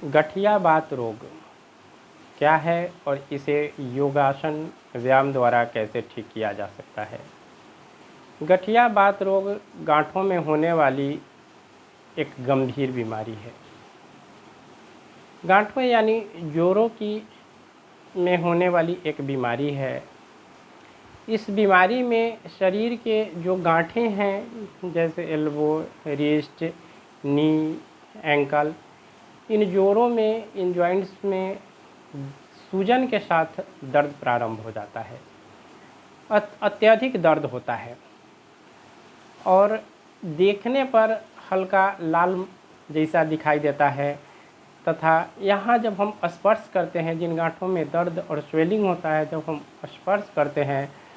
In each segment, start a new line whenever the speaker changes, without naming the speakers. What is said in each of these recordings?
गठिया बात रोग क्या है और इसे योगासन व्यायाम द्वारा कैसे ठीक किया जा सकता है। गठिया बात रोग गांठों में होने वाली एक गंभीर बीमारी है। गांठों यानी जोड़ों की में होने वाली एक बीमारी है। इस बीमारी में शरीर के जो गांठें हैं जैसे एल्बो, रिस्ट, नी, एंकल, इन जोड़ों में, इन जॉइंट्स में सूजन के साथ दर्द प्रारंभ हो जाता है। अत्यधिक दर्द होता है और देखने पर हल्का लाल जैसा दिखाई देता है तथा यहाँ जब हम स्पर्श करते हैं, जिन गांठों में दर्द और स्वेलिंग होता है, जब हम स्पर्श करते हैं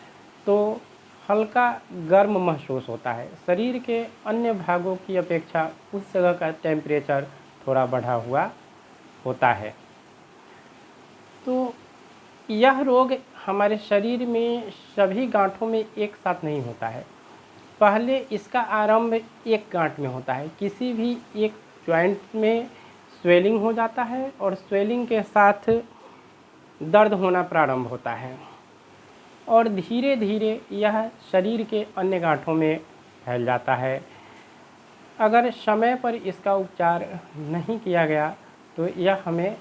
तो हल्का गर्म महसूस होता है। शरीर के अन्य भागों की अपेक्षा उस जगह का टेम्परेचर थोड़ा बढ़ा हुआ होता है। तो यह रोग हमारे शरीर में सभी गांठों में एक साथ नहीं होता है। पहले इसका आरंभ एक गांठ में होता है। किसी भी एक जॉइंट में स्वेलिंग हो जाता है और स्वेलिंग के साथ दर्द होना प्रारंभ होता है और धीरे धीरे यह शरीर के अन्य गांठों में फैल जाता है। अगर समय पर इसका उपचार नहीं किया गया तो यह हमें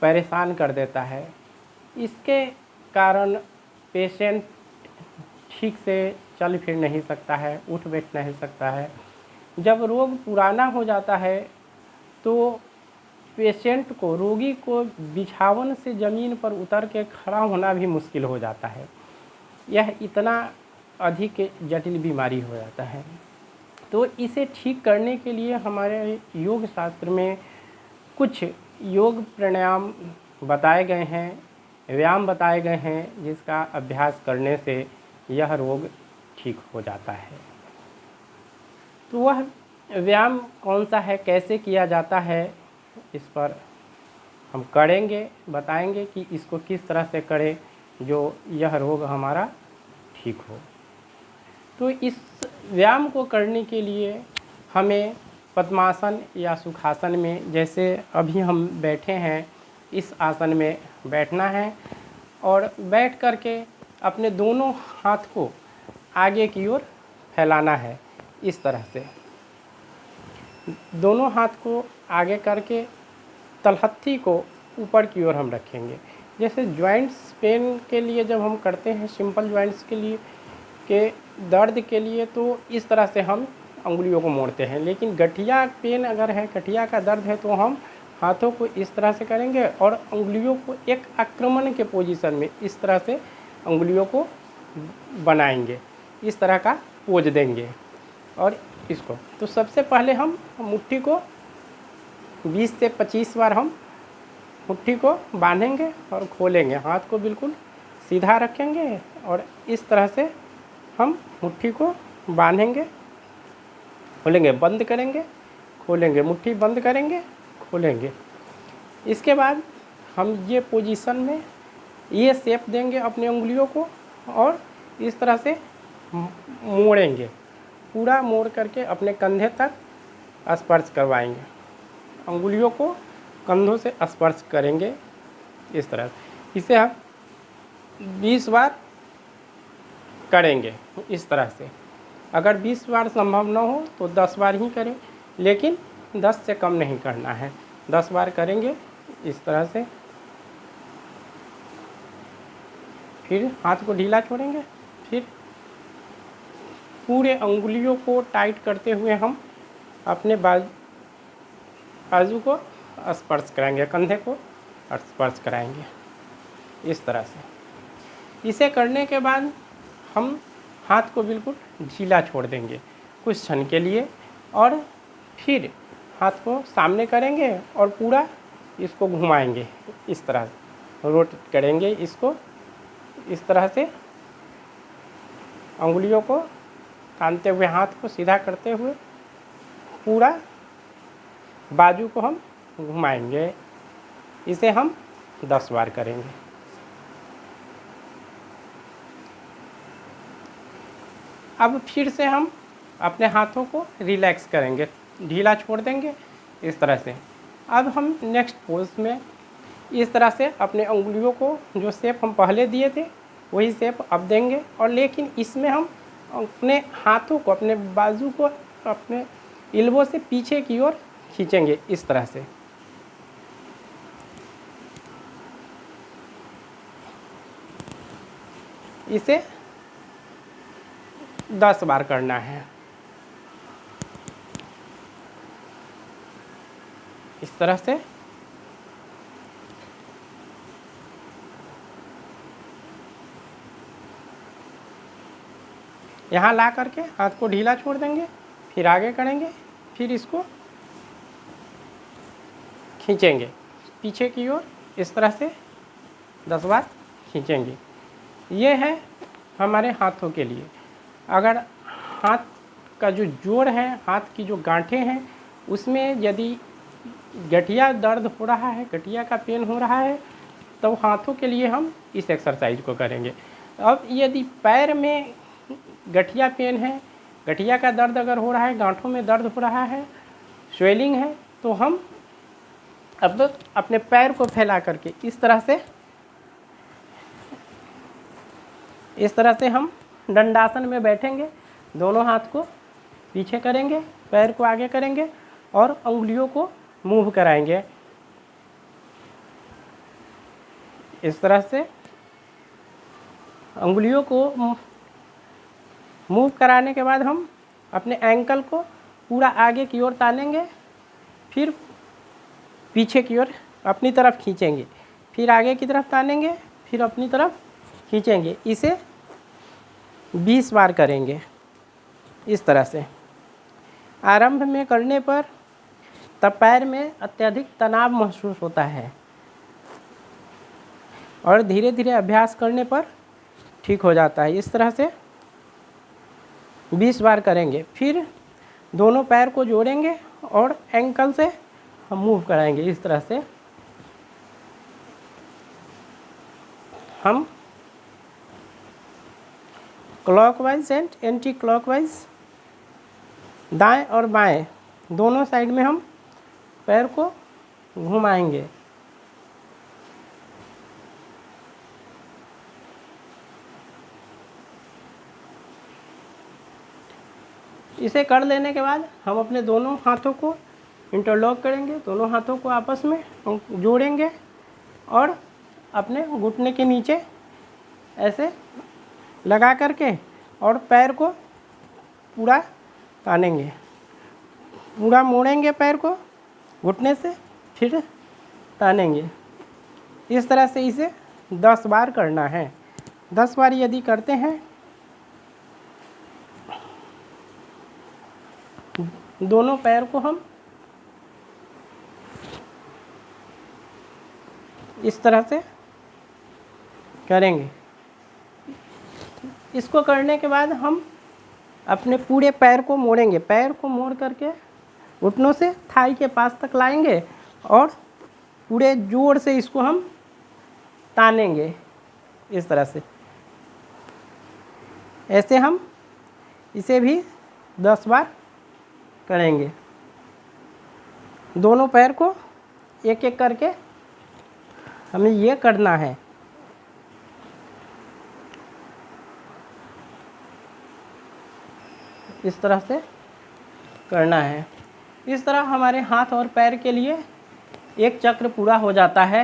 परेशान कर देता है। इसके कारण पेशेंट ठीक से चल फिर नहीं सकता है, उठ बैठ नहीं सकता है। जब रोग पुराना हो जाता है तो पेशेंट को, रोगी को बिछावन से ज़मीन पर उतर के खड़ा होना भी मुश्किल हो जाता है। यह इतना अधिक जटिल बीमारी हो जाता है। तो इसे ठीक करने के लिए हमारे योग शास्त्र में कुछ योग प्राणायाम बताए गए हैं, व्यायाम बताए गए हैं, जिसका अभ्यास करने से यह रोग ठीक हो जाता है। तो वह व्यायाम कौन सा है, कैसे किया जाता है, इस पर हम करेंगे, बताएंगे कि इसको किस तरह से करें जो यह रोग हमारा ठीक हो। तो इस व्यायाम को करने के लिए हमें पद्मासन या सुखासन में, जैसे अभी हम बैठे हैं, इस आसन में बैठना है और बैठ कर के अपने दोनों हाथ को आगे की ओर फैलाना है। इस तरह से दोनों हाथ को आगे करके तलहथी को ऊपर की ओर हम रखेंगे। जैसे जॉइंट्स पेन के लिए जब हम करते हैं, सिंपल जॉइंट्स के लिए के दर्द के लिए, तो इस तरह से हम अंगुलियों को मोड़ते हैं। लेकिन गठिया पेन अगर है, गठिया का दर्द है, तो हम हाथों को इस तरह से करेंगे और अंगुलियों को एक आक्रमण के पोजीशन में इस तरह से अंगुलियों को बनाएंगे, इस तरह का पोज देंगे। और इसको तो सबसे पहले हम मुट्ठी को 20 से 25 बार हम मुट्ठी को बांधेंगे और खोलेंगे। हाथ को बिल्कुल सीधा रखेंगे और इस तरह से हम मुट्ठी को बांधेंगे, खोलेंगे, बंद करेंगे, खोलेंगे, मुट्ठी बंद करेंगे, खोलेंगे। इसके बाद हम ये पोजीशन में ये शेप देंगे अपनी उंगलियों को और इस तरह से मोड़ेंगे, पूरा मोड़ करके अपने कंधे तक स्पर्श करवाएंगे। अंगुलियों को कंधों से स्पर्श करेंगे इस तरह। इसे हम 20 बार करेंगे इस तरह से। अगर 20 बार संभव न हो तो 10 बार ही करें, लेकिन 10 से कम नहीं करना है। 10 बार करेंगे इस तरह से। फिर हाथ को ढीला छोड़ेंगे, फिर पूरे अंगुलियों को टाइट करते हुए हम अपने बाजू को स्पर्श कराएंगे, कंधे को स्पर्श कराएंगे इस तरह से। इसे करने के बाद हम हाथ को बिल्कुल ढीला छोड़ देंगे कुछ क्षण के लिए और फिर हाथ को सामने करेंगे और पूरा इसको घुमाएंगे, इस तरह रोटेट करेंगे इसको, इस तरह से अंगुलियों को तानते हुए, हाथ को सीधा करते हुए पूरा बाजू को हम घुमाएंगे। इसे हम 10 बार करेंगे। अब फिर से हम अपने हाथों को रिलैक्स करेंगे, ढीला छोड़ देंगे इस तरह से। अब हम नेक्स्ट पोज में इस तरह से अपने उंगलियों को जो शेप हम पहले दिए थे वही शेप अब देंगे, और लेकिन इसमें हम अपने हाथों को, अपने बाजू को अपने एल्बो से पीछे की ओर खींचेंगे इस तरह से। इसे 10 बार करना है इस तरह से। यहाँ ला करके हाथ को ढीला छोड़ देंगे, फिर आगे करेंगे, फिर इसको खींचेंगे पीछे की ओर इस तरह से 10 बार खींचेंगे। ये है हमारे हाथों के लिए। अगर हाथ का जो जोड़ है, हाथ की जो गांठें हैं, उसमें यदि गठिया दर्द हो रहा है, गठिया का पेन हो रहा है, तो हाथों के लिए हम इस एक्सरसाइज को करेंगे। अब यदि पैर में गठिया पेन है, गठिया का दर्द अगर हो रहा है, गांठों में दर्द हो रहा है, स्वेलिंग है, तो हम अब अपने पैर को फैला करके इस तरह से हम दंडासन में बैठेंगे। दोनों हाथ को पीछे करेंगे, पैर को आगे करेंगे और उंगलियों को मूव कराएंगे इस तरह से। उंगलियों को मूव कराने के बाद हम अपने एंकल को पूरा आगे की ओर तानेंगे, फिर पीछे की ओर अपनी तरफ खींचेंगे, फिर आगे की तरफ तानेंगे, फिर अपनी तरफ खींचेंगे। इसे 20 बार करेंगे इस तरह से। आरंभ में करने पर तब पैर में अत्यधिक तनाव महसूस होता है और धीरे धीरे अभ्यास करने पर ठीक हो जाता है। इस तरह से 20 बार करेंगे। फिर दोनों पैर को जोड़ेंगे और एंकल से हम मूव कराएंगे इस तरह से। हम क्लॉकवाइज एंड एंटी क्लॉकवाइज, दाएं और बाएं दोनों साइड में हम पैर को घुमाएंगे। इसे कर लेने के बाद हम अपने दोनों हाथों को इंटरलॉक करेंगे, दोनों हाथों को आपस में जोड़ेंगे और अपने घुटने के नीचे ऐसे लगा करके और पैर को पूरा तानेंगे, पूरा मोड़ेंगे पैर को घुटने से, फिर तानेंगे। इस तरह से इसे 10 बार करना है। 10 बार यदि करते हैं, दोनों पैर को हम इस तरह से करेंगे। इसको करने के बाद हम अपने पूरे पैर को मोड़ेंगे, पैर को मोड़ करके घुटनों से थाई के पास तक लाएंगे और पूरे जोर से इसको हम तानेंगे इस तरह से। ऐसे हम इसे भी 10 बार करेंगे। दोनों पैर को एक एक करके हमें ये करना है। इस तरह से करना है। इस तरह हमारे हाथ और पैर के लिए एक चक्र पूरा हो जाता है।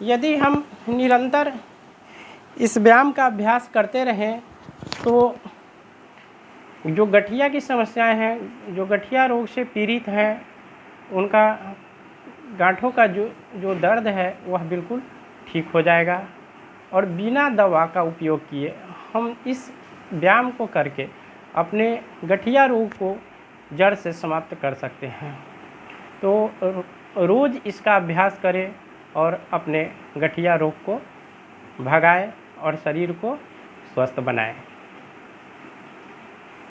यदि हम निरंतर इस व्यायाम का अभ्यास करते रहें तो जो गठिया की समस्याएं हैं, जो गठिया रोग से पीड़ित हैं, उनका गांठों का जो दर्द है वह बिल्कुल ठीक हो जाएगा। और बिना दवा का उपयोग किए हम इस व्यायाम को करके अपने गठिया रोग को जड़ से समाप्त कर सकते हैं। तो रोज़ इसका अभ्यास करें और अपने गठिया रोग को भगाएं और शरीर को स्वस्थ बनाएं।